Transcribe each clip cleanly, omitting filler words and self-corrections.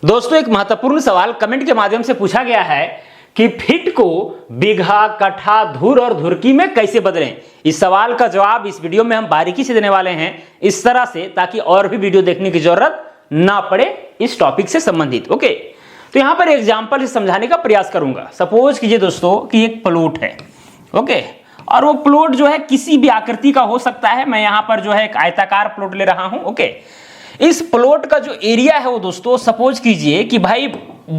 दोस्तों एक महत्वपूर्ण सवाल कमेंट के माध्यम से पूछा गया है कि फीट को बीघा, कट्ठा, धुर और धुरकी में कैसे बदलें। इस सवाल का जवाब इस वीडियो में हम बारीकी से देने वाले हैं, इस तरह से ताकि और भी वीडियो देखने की जरूरत ना पड़े इस टॉपिक से संबंधित। ओके, तो यहां पर एग्जाम्पल से समझाने का प्रयास करूंगा। सपोज कीजिए दोस्तों कि एक प्लॉट है, ओके, और वो प्लॉट जो है किसी भी आकृति का हो सकता है। मैं यहां पर जो है एक आयताकार प्लॉट ले रहा हूं। ओके, इस प्लॉट का जो एरिया है वो दोस्तों सपोज कीजिए कि भाई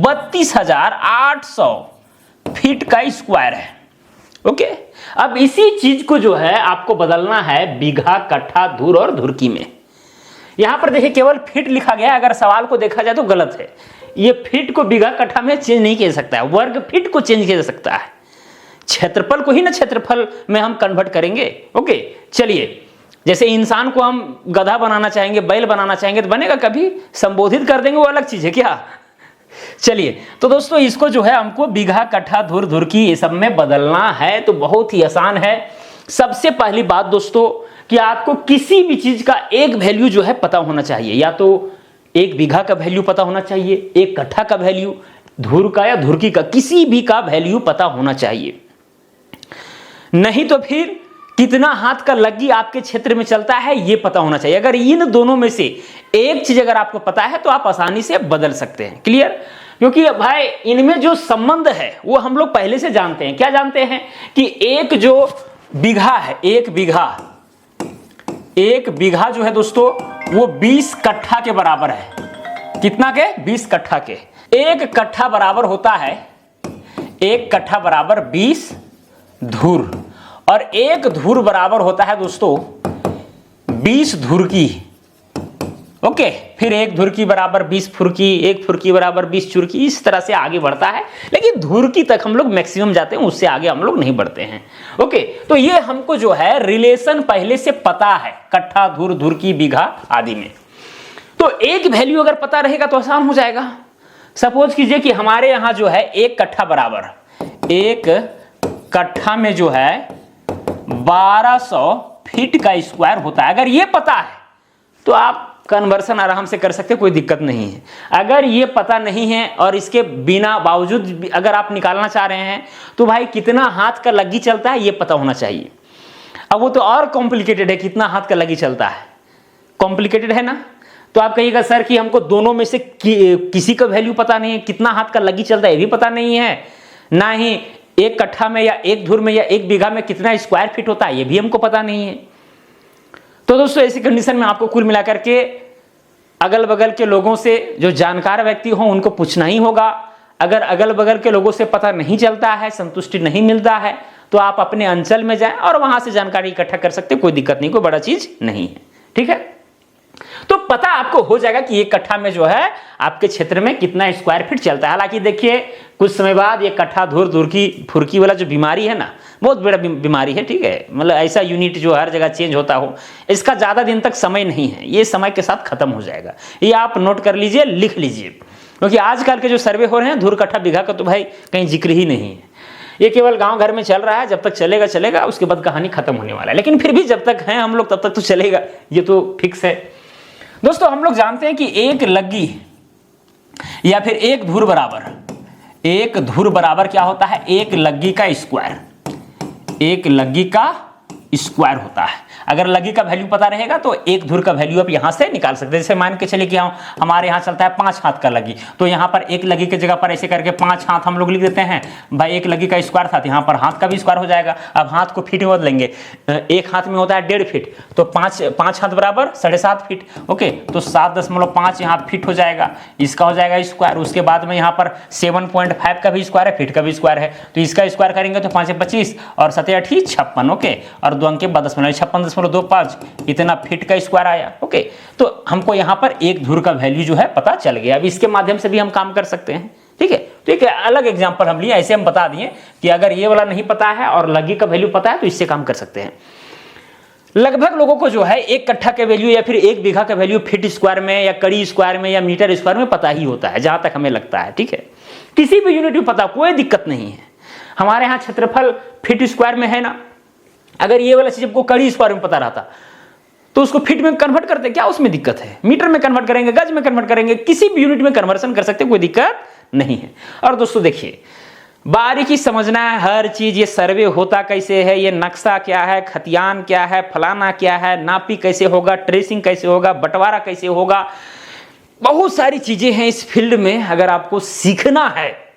32,800 फीट का स्क्वायर है। ओके, अब इसी चीज को जो है आपको बदलना है बीघा, कट्ठा, धुर और धुरकी में। यहां पर देखिए केवल फीट लिखा गया है, अगर सवाल को देखा जाए तो गलत है। ये फीट को बीघा, कट्ठा में चेंज नहीं किया जा सकता है, वर्ग फीट को चेंज किया जा सकता है, क्षेत्रफल को ही ना क्षेत्रफल में हम कन्वर्ट करेंगे। ओके, चलिए, जैसे इंसान को हम गधा बनाना चाहेंगे, बैल बनाना चाहेंगे तो बनेगा, कभी संबोधित कर देंगे वो अलग चीज है क्या। चलिए, तो दोस्तों इसको जो है हमको बीघा, कट्ठा, धुर, धुरकी ये सब में बदलना है। तो बहुत ही आसान है। सबसे पहली बात दोस्तों कि आपको किसी भी चीज का एक वैल्यू जो है पता होना चाहिए। या तो एक बीघा का वैल्यू पता होना चाहिए, एक कट्ठा का वैल्यू, धुर का या धुरकी का, किसी भी का वैल्यू पता होना चाहिए। नहीं तो फिर कितना हाथ का लग्गी आपके क्षेत्र में चलता है ये पता होना चाहिए। अगर इन दोनों में से एक चीज अगर आपको पता है तो आप आसानी से बदल सकते हैं। क्लियर? क्योंकि भाई इनमें जो संबंध है वो हम लोग पहले से जानते हैं। क्या जानते हैं कि एक जो बीघा है, एक बीघा जो है दोस्तों वो 20 कट्ठा के बराबर है। कितना के? 20 कट्ठा के। एक कट्ठा बराबर होता है, एक कट्ठा बराबर 20 धुर, और एक धुर बराबर होता है दोस्तों 20 धुरकी। ओके, फिर एक धुरकी बराबर 20 फुरकी, एक फुरकी बराबर 20 चुरकी, इस तरह से आगे बढ़ता है। लेकिन धुरकी तक हम लोग मैक्सिमम जाते हैं, उससे आगे हम लोग नहीं बढ़ते हैं। ओके, तो ये हमको जो है रिलेशन पहले से पता है, कट्ठा, धुर, धुरकी, बीघा आदि में। तो एक वैल्यू अगर पता रहेगा तो आसान हो जाएगा। सपोज कीजिए कि हमारे यहां जो है एक कट्ठा बराबर, एक कट्ठा में जो है 1200 फीट का स्क्वायर होता है। अगर ये पता है तो आप कन्वर्सन आराम से कर सकते हैं, कोई दिक्कत नहीं है। अगर ये पता नहीं है और इसके बिना बावजूद अगर आप निकालना चाह रहे हैं तो भाई कितना हाथ का लग्गी चलता है ये पता होना चाहिए। अब वो तो और कॉम्प्लिकेटेड है, कितना हाथ का लग्गी चलता है, कॉम्प्लिकेटेड है ना। तो आप कहिएगा सर कि हमको दोनों में से किसी का वैल्यू पता नहीं है, कितना हाथ का लग्गी चलता है ये भी पता नहीं है, ना ही एक कट्ठा में या एक धुर में या एक बीघा में कितना स्क्वायर फीट होता है ये भी हमको पता नहीं है। तो दोस्तों ऐसी कंडीशन में आपको कुल मिलाकर के अगल बगल के लोगों से, जो जानकार व्यक्ति हो उनको पूछना ही होगा। अगर अगल बगल के लोगों से पता नहीं चलता है, संतुष्टि नहीं मिलता है, तो आप अपने अंचल में जाएं और वहां से जानकारी इकट्ठा कर सकते, कोई दिक्कत नहीं, कोई बड़ा चीज नहीं है। ठीक है, तो पता आपको हो जाएगा कि एक कट्ठा में जो है आपके क्षेत्र में कितना स्क्वायर फीट चलता है। हालांकि देखिए कुछ समय बाद ये कट्ठा, धुर, धुरकी, फुरकी वाला जो बीमारी है ना, बहुत बड़ा बीमारी है। ठीक है, मतलब ऐसा यूनिट जो हर जगह चेंज होता हो, इसका ज्यादा दिन तक समय नहीं है, ये समय के साथ खत्म हो जाएगा। ये आप नोट कर लीजिए, लिख लीजिए, क्योंकि आजकल के जो सर्वे हो रहे हैं धुर, कट्ठा, बीघा का तो भाई कहीं जिक्र ही नहीं है। ये केवल गांव घर में चल रहा है, जब तक चलेगा चलेगा, उसके बाद कहानी खत्म होने वाला है। लेकिन फिर भी जब तक हैं हम लोग तब तक तो चलेगा, ये तो फिक्स है। दोस्तों हम लोग जानते हैं कि एक लग्गी या फिर एक धुर बराबर, एक धुर बराबर क्या होता है? एक लग्गी का स्क्वायर, एक लग्गी का स्क्वायर होता है। अगर लग्गी का वैल्यू पता रहेगा तो एक धुर का वैल्यू आप यहां से निकाल सकते हैं। जैसे मान के चलिए कि हमारे यहां चलता है 5 हाथ का लग्गी, तो यहां पर एक लग्गी की जगह पर ऐसे करके 5 हाथ हम लोग लिख देते हैं। भाई एक लग्गी का स्क्वायर था, यहां पर हाथ का भी स्क्वायर हो जाएगा। अब हाथ को फीट में बदलेंगे, एक हाथ में होता है 1.5 फीट, तो 5 हाथ बराबर 7.5 फीट। ओके, तो 7.5 यहाँ फीट हो जाएगा, इसका हो जाएगा स्क्वायर। उसके बाद में यहाँ पर 7.5 का भी स्क्वायर है, फीट का भी स्क्वायर है, तो इसका स्क्वायर करेंगे तो 5 25 और 7 8 56। ओके, और 2 अंक 56.25, इतना फीट का स्क्वायर आया। ओके, तो हमको यहाँ पर एक धुर का वैल्यू जो है पता चल गया। अब इसके माध्यम से भी हम काम कर सकते हैं। ठीक है, ठीक है, अलग एग्जांपल हम लिए, ऐसे हम बता दिए कि अगर ये वाला नहीं पता है और लग्गी का वैल्यू पता है तो इससे काम कर सकते हैं। लगभग लोगों को जो है एक कट्ठा के वैल्यू या फिर एक बीघा का वैल्यू फीट स्क्वायर में या कड़ी स्क्वायर में या मीटर स्क्वायर में पता ही होता है, जहां तक हमें लगता है। ठीक है, किसी भी यूनिट में पता, कोई दिक्कत नहीं है। हमारे यहाँ क्षेत्रफल फीट स्क्वायर में है ना, अगर ये वाला चीज आपको कड़ी स्क्वायर में पता रहता तो उसको फीट में कन्वर्ट करते, क्या उसमें दिक्कत है? मीटर में कन्वर्ट करेंगे, गज में कन्वर्ट करेंगे, किसी भी यूनिट में कन्वर्सन कर सकते, कोई दिक्कत नहीं है। और दोस्तों देखिए, बारीकी समझना है हर चीज, ये सर्वे होता कैसे है, ये नक्शा क्या है, खतियान क्या है, फलाना क्या है, नापी कैसे होगा, ट्रेसिंग कैसे होगा, बंटवारा कैसे होगा, बहुत सारी चीजें हैं इस फील्ड में। अगर आपको सीखना है,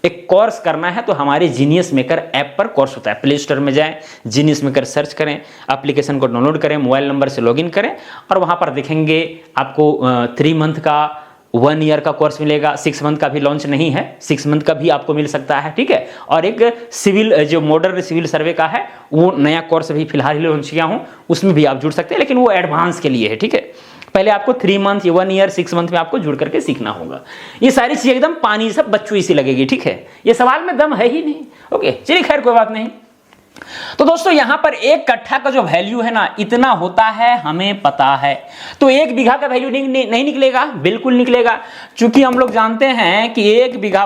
एक कोर्स करना है, तो हमारे जीनियस मेकर ऐप पर कोर्स होता है। प्ले स्टोर में जाएं, जीनियस मेकर सर्च करें, एप्लीकेशन को डाउनलोड करें, मोबाइल नंबर से लॉगिन करें और वहां पर देखेंगे आपको 3 मंथ का, 1 ईयर का कोर्स मिलेगा। 6 मंथ का भी लॉन्च नहीं है, 6 मंथ का भी आपको मिल सकता है, ठीक है। और एक सिविल, जो मॉडर्न सिविल सर्वे का है, वो नया कोर्स भी फिलहाल ही लॉन्च किया हूं, उसमें भी आप जुड़ सकते हैं, लेकिन वो एडवांस के लिए है, ठीक है। पहले आपको 3 मंथ, 1 ईयर, 6 मंथ में आपको जुड़ करके सीखना होगा। ये सारी चीजें एकदम पानी सब बच्चों सी लगेगी, ठीक है। ये सवाल में दम है ही नहीं। ओके, चलिए खैर कोई बात नहीं। तो दोस्तों यहां पर 1 कट्ठा का जो वैल्यू है ना, इतना होता है, हमें पता है। तो 1 बीघा का वैल्यू नहीं निकलेगा, बिल्कुल निकलेगा, क्योंकि हम लोग जानते हैं कि 1 बीघा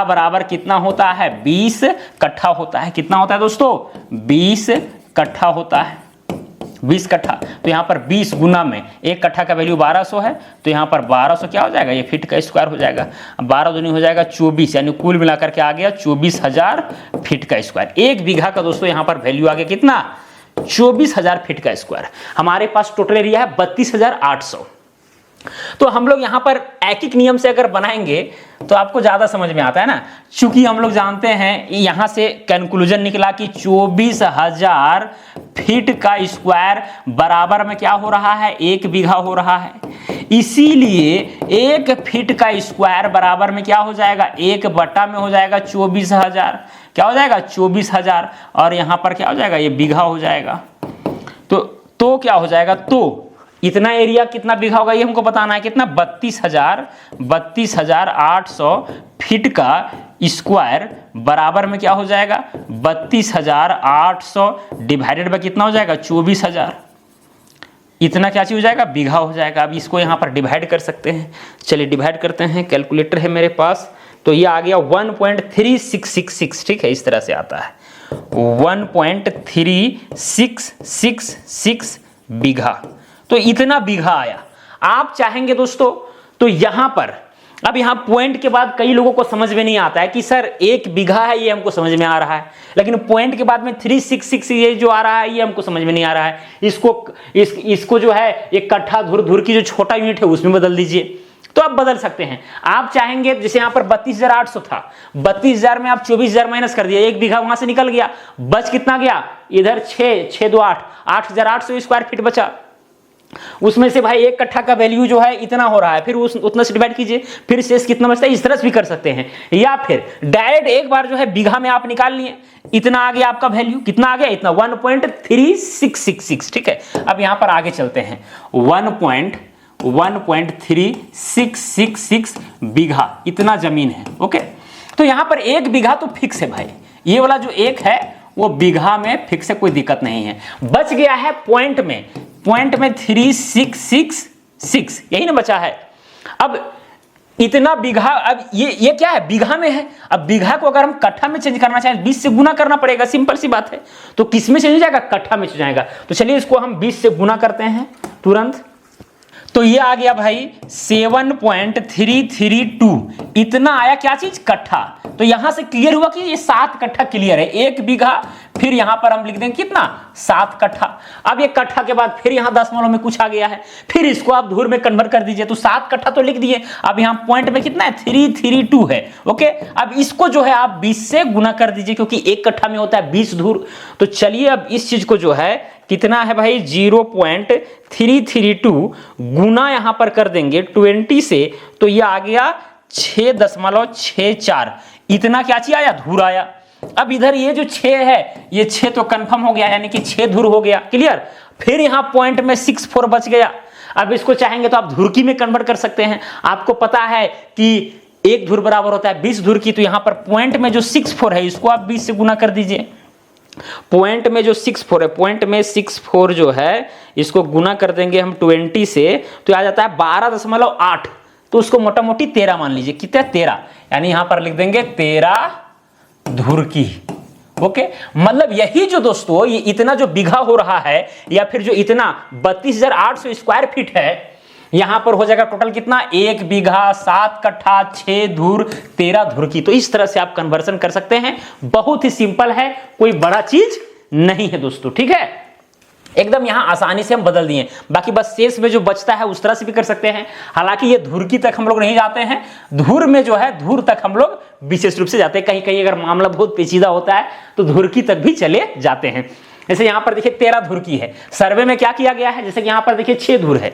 बराबर कितना होता है? 20 कट्ठा होता है। कितना होता है दोस्तों? 20 कट्ठा होता है, 20 कट्ठा। तो यहां पर 20 गुना में 1 कट्ठा का वैल्यू 1200 है, तो यहां पर 1200 क्या हो जाएगा? ये फीट का स्क्वायर हो जाएगा। 12 दूनी हो जाएगा 24, यानी कुल मिलाकर के आ गया 24,000 फीट का स्क्वायर। 1 बीघा का दोस्तों यहां पर वैल्यू आ गया कितना? 24,000 फीट का स्क्वायर। हमारे पास टोटल एरिया है 32,800। तो हम लोग यहां पर एक नियम से अगर बनाएंगे तो आपको ज्यादा समझ में आता है ना, क्योंकि हम लोग जानते हैं यहां से कंक्लूजन निकला कि 24,000 फीट का स्क्वायर बराबर में क्या हो रहा है? 1 बीघा हो रहा है। इसीलिए 1 फीट का स्क्वायर बराबर में क्या हो जाएगा? 1 बटा में हो जाएगा 24,000। क्या हो जाएगा? 24,000। और यहां पर क्या हो जाएगा? ये बीघा हो जाएगा। तो क्या हो जाएगा? तो इतना एरिया कितना बीघा होगा ये हमको बताना है। कितना? 32,800 फीट का स्क्वायर बराबर में क्या हो जाएगा? 32,800 डिवाइडेड बाय कितना हो जाएगा? 24,000। इतना क्या चीज हो जाएगा? बीघा हो जाएगा। अब इसको यहां पर डिवाइड कर सकते हैं। चलिए डिवाइड करते हैं, कैलकुलेटर है मेरे पास। तो ये आ गया 1.3666, ठीक है, इस तरह से आता है 1.3666 बीघा। तो इतना बीघा आया। आप चाहेंगे दोस्तों तो यहां पर, अब यहां पॉइंट के बाद कई लोगों को समझ में नहीं आता है कि सर 1 बीघा है, ये हमको समझ में आ रहा है, लेकिन पॉइंट के बाद में 366 ये जो आ रहा है ये हमको समझ में नहीं आ रहा है। इसको जो है एक कट्ठा धुर की जो छोटा यूनिट है उसमें बदल दीजिए। तो आप बदल सकते हैं। आप चाहेंगे, जैसे यहां पर 32,800 था, 32,000 में आप 24,000 माइनस कर दिया, 1 बीघा वहां से निकल गया, बच कितना गया? इधर 6 2 8, 8,800 स्क्वायर फीट बचा। उसमें से भाई 1 कट्ठा का वैल्यू जो है इतना हो रहा है, फिर उतना से डिवाइड कीजिए, फिर शेष कितना बचता है। इस तरह से भी कर सकते हैं, या फिर डायरेक्ट एक बार जो है बीघा में आप निकाल लिए, इतना आ गया आपका वैल्यू। कितना आ गया? इतना 1.3666, ठीक है। अब यहां पर आगे चलते हैं। 1.3666 बीघा इतना जमीन है। ओके, तो यहां पर 1 बीघा तो फिक्स है भाई, ये वाला जो 1 है वो बीघा में फिक्स है, कोई दिक्कत नहीं है। बच गया है पॉइंट में 3666, यही ना बचा है। अब इतना बीघा, अब ये क्या है? बीघा में है। अब बीघा को अगर हम कट्ठा में चेंज करना चाहें 20 से गुना करना पड़ेगा, सिंपल सी बात है। तो किस में चेंज हो जाएगा? कट्ठा में चेंज हो जाएगा। तो चलिए इसको हम 20 से गुना करते हैं तुरंत। तो ये आ गया भाई 7.332, इतना आया क्या चीज? कट्ठा। तो यहां से क्लियर हुआ कि ये 7 कट्ठा क्लियर है। 1 बीघा, फिर यहां पर हम लिख देंगे कितना? 7 कट्ठा। अब 1 कट्ठा के बाद फिर यहां दशमलव में कुछ आ गया है, फिर इसको आप धूर में कन्वर्ट कर दीजिए। तो 7 कट्ठा तो लिख दिए। अब यहां पॉइंट में कितना है? 332 है। ओके, अब इसको जो है आप 20 से गुना कर दीजिए, क्योंकि 1 कट्ठा में होता है 20 धूर। तो चलिए अब इस चीज को जो है कितना है भाई? 0.332 गुना यहां पर कर देंगे 20 से, तो ये आ गया 6.64। इतना क्या चीज आया? धूर आया। अब इधर ये जो 6 है, ये 6 तो कंफर्म हो गया, यानी कि 6 धूर हो गया, क्लियर। फिर यहां पॉइंट में 64 बच गया। अब इसको चाहेंगे तो आप धुरकी में कन्वर्ट कर सकते हैं। आपको पता है कि 1 धुर बराबर होता है 20 धुर की, तो यहां पर पॉइंट में जो 64 है इसको आप 20 से गुना कर दीजिए। पॉइंट में जो 64 है, पॉइंट में 64 जो है इसको गुना कर देंगे हम 20 से, तो आ जाता है 12.8। तो उसको मोटा मोटी 13 मान लीजिए। कितना? 13, यानी यहां पर लिख देंगे 13 धुर की। ओके, मतलब यही जो दोस्तों ये इतना जो बीघा हो रहा है या फिर जो इतना 32,800 स्क्वायर फीट है, यहां पर हो जाएगा टोटल कितना, 1 बीघा 7 कट्ठा 6 धुर 13 धुर की। तो इस तरह से आप कन्वर्सन कर सकते हैं, बहुत ही सिंपल है, कोई बड़ा चीज नहीं है दोस्तों, ठीक है। एकदम यहां आसानी से हम बदल दिए, बाकी बस शेष में जो बचता है उस तरह से भी कर सकते हैं। हालांकि ये धुर की तक हम लोग नहीं जाते हैं, धुर में जो है धुर तक हम लोग विशेष रूप से जाते हैं, कहीं कहीं अगर मामला बहुत पेचीदा होता है तो धुर की तक भी चले जाते हैं। जैसे यहां पर देखिए 13 धुर की है, सर्वे में क्या किया गया है, जैसे कि यहां पर देखिए 6 धुर है।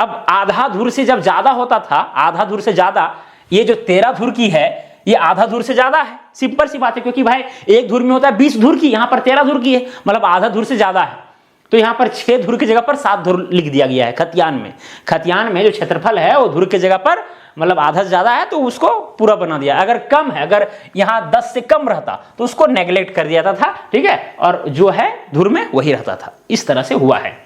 अब आधा धुर से जब ज्यादा होता था, आधा धुर से ज्यादा, ये जो 13 धुर की है ये आधा धुर से ज्यादा है, सिंपल सी बात है, क्योंकि भाई एक धुर में होता है 20 धुर की, यहां पर 13 धुर की है, मतलब आधा धुर से ज्यादा है। तो यहां पर 6 धुर की जगह पर 7 धुर लिख दिया गया है खतियान में। खतियान में जो क्षेत्रफल है वो धुर की जगह पर मतलब आधा से ज्यादा है तो उसको पूरा बना दिया। अगर कम है, अगर यहां 10 से कम रहता तो उसको नेग्लेक्ट कर दिया था, ठीक है, और जो है धुर में वही रहता था। इस तरह से हुआ है।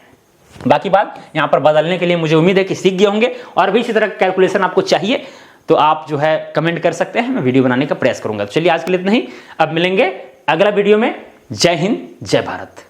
बाकी बात यहां पर बदलने के लिए मुझे उम्मीद है कि सीख गए होंगे, और भी इसी तरह का कैलकुलेशन आपको चाहिए तो आप जो है कमेंट कर सकते हैं, मैं वीडियो बनाने का प्रयास करूंगा। तो चलिए आज के लिए इतना ही, अब मिलेंगे अगला वीडियो में। जय हिंद, जय भारत।